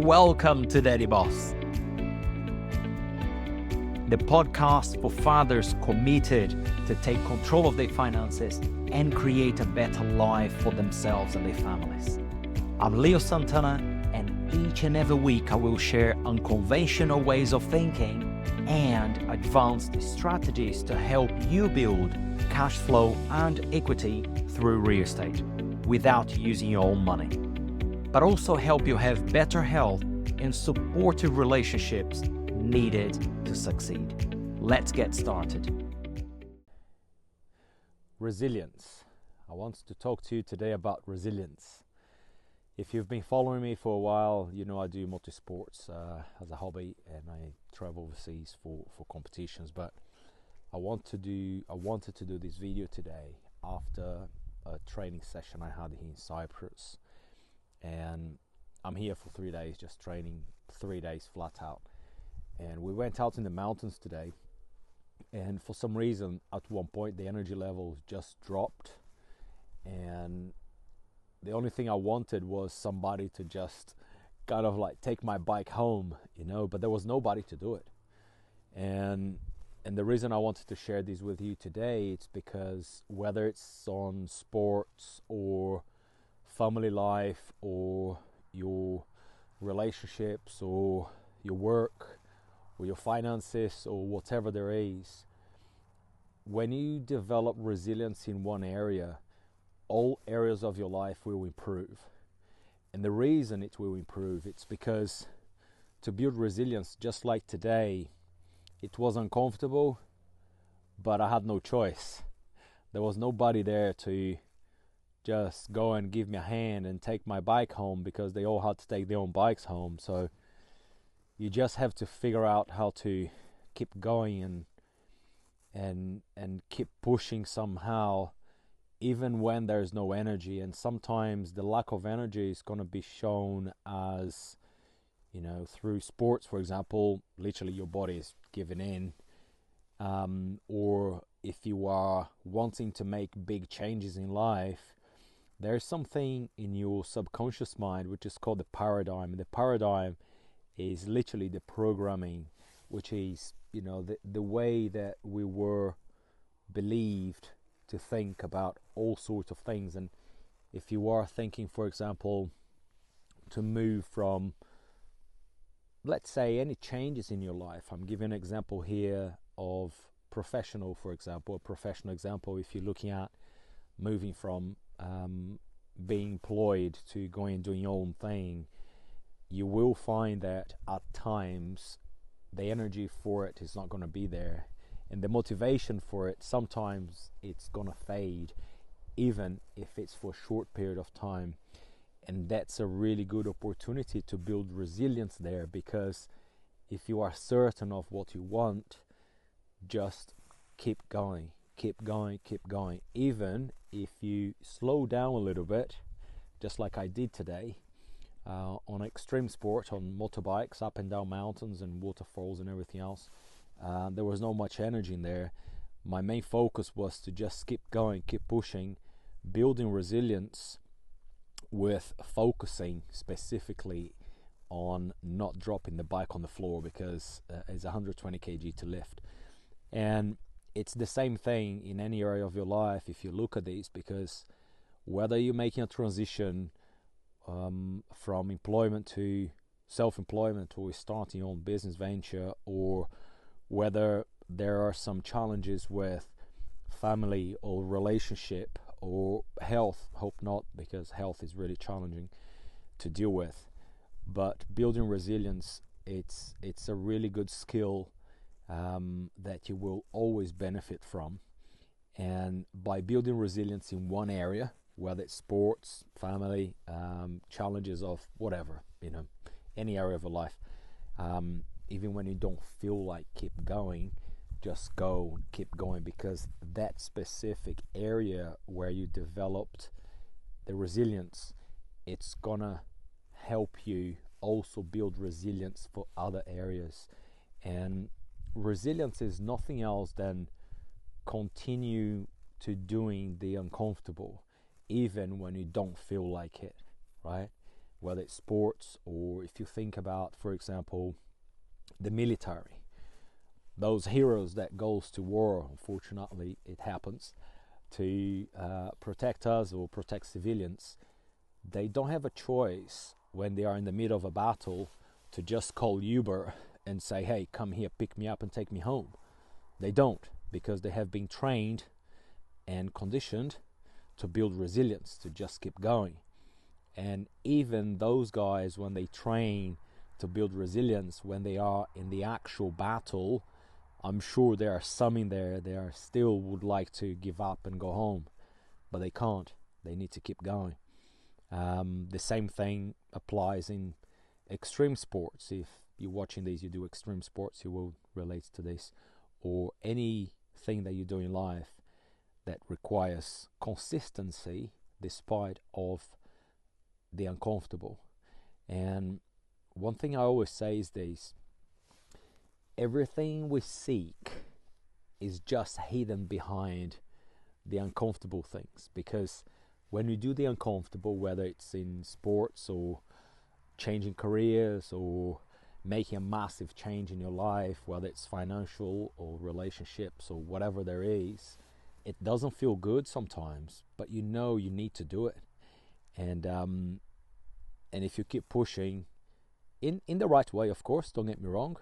Welcome to Daddy Boss, the podcast for fathers committed to take control of their finances and create a better life for themselves and their families. I'm Santana, and each and every week I will share unconventional ways of thinking and advanced strategies to help you build cash flow and equity through real estate without using your own money, but also help you have better health and supportive relationships needed to succeed. Let's get started. Resilience. I want to talk to you today about resilience. If you've been following me for a while, you know I do multi-sports as a hobby, and I travel overseas for competitions. But I wanted to do this video today after a training session I had here in Cyprus, and I'm here for 3 days, just training 3 days flat out. And we went out in the mountains today, and for some reason at one point the energy levels just dropped, and the only thing I wanted was somebody to just kind of like take my bike home, but there was nobody to do it. And the reason I wanted to share this with you today, it's because whether it's on sports or family life or your relationships or your work or your finances or whatever there is, when you develop resilience in one area, all areas of your life will improve. And the reason it will improve, it's because to build resilience, just like today, it was uncomfortable, but I had no choice. There was nobody there to just go and give me a hand and take my bike home, because they all had to take their own bikes home. So you just have to figure out how to keep going and keep pushing somehow, even when there's no energy. And sometimes the lack of energy is going to be shown as, through sports, for example, literally your body is giving in, or if you are wanting to make big changes in life, there's something in your subconscious mind which is called the paradigm. The paradigm is literally the programming, which is, the way that we were believed to think about all sorts of things. And if you are thinking, for example, to move from, let's say, any changes in your life, I'm giving an example here of professional, for example, a professional example. If you're looking at moving from being employed to going and doing your own thing, you will find that at times the energy for it is not going to be there, and the motivation for it, sometimes it's going to fade, even if it's for a short period of time. And that's a really good opportunity to build resilience there, because if you are certain of what you want, just keep going. Even if you slow down a little bit, just like I did today, on extreme sport, on motorbikes, up and down mountains and waterfalls and everything else. There was not much energy in there. My main focus was to just keep going, keep pushing, building resilience with focusing specifically on not dropping the bike on the floor, because it's 120 kg to lift. And it's the same thing in any area of your life if you look at this, because whether you're making a transition from employment to self-employment, or starting your own business venture, or whether there are some challenges with family or relationship or health, hope not, because health is really challenging to deal with. But building resilience, it's a really good skill that you will always benefit from. And by building resilience in one area, whether it's sports, family, challenges of whatever, any area of your life, even when you don't feel like keep going, just go, keep going, because that specific area where you developed the resilience, it's gonna help you also build resilience for other areas. And resilience is nothing else than continue to doing the uncomfortable, even when you don't feel like it, right? whether it's sports, or if you think about, for example, the military, those heroes that goes to war, unfortunately it happens, to protect us or protect civilians. They don't have a choice when they are in the middle of a battle to just call Uber and say, hey, come here, pick me up and take me home. They don't, because they have been trained and conditioned to build resilience, to just keep going. And even those guys, when they train to build resilience, when they are in the actual battle, I'm sure there are some in there that are still would like to give up and go home, but they can't. They need to keep going. The same thing applies in extreme sports. If you're watching these, you do extreme sports, you will relate to this, or anything that you do in life that requires consistency despite of the uncomfortable. And one thing I always say is this: everything we seek is just hidden behind the uncomfortable things. Because when you do the uncomfortable, whether it's in sports or changing careers or making a massive change in your life, whether it's financial or relationships or whatever there is, it doesn't feel good sometimes, but you know you need to do it. And if you keep pushing in the right way, of course, don't get me wrong,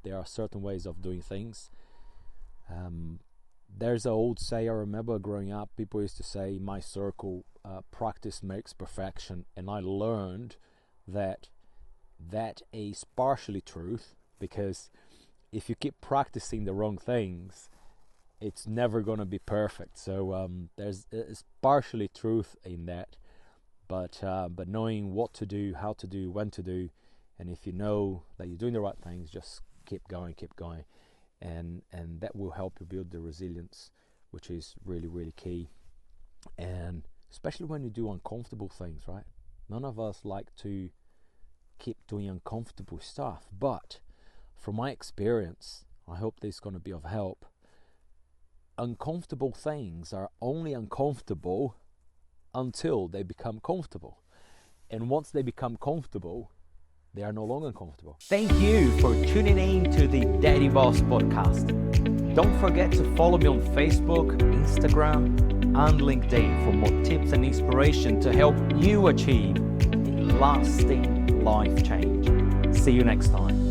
there are certain ways of doing things. There's an old say I remember growing up, people used to say in my circle, practice makes perfection, and I learned that is partially truth, because if you keep practicing the wrong things, it's never going to be perfect. So there's partially truth in that, but knowing what to do, how to do, when to do, and if you know that you're doing the right things, just keep going, and that will help you build the resilience, which is really, really key. And especially when you do uncomfortable things, right? None of us like to keep doing uncomfortable stuff, but from my experience, I hope this is going to be of help. Uncomfortable things are only uncomfortable until they become comfortable, and once they become comfortable, they are no longer uncomfortable. Thank you for tuning in to the Daddy Boss podcast. Don't forget to follow me on Facebook, Instagram, and LinkedIn for more tips and inspiration to help you achieve a lasting life change. See you next time.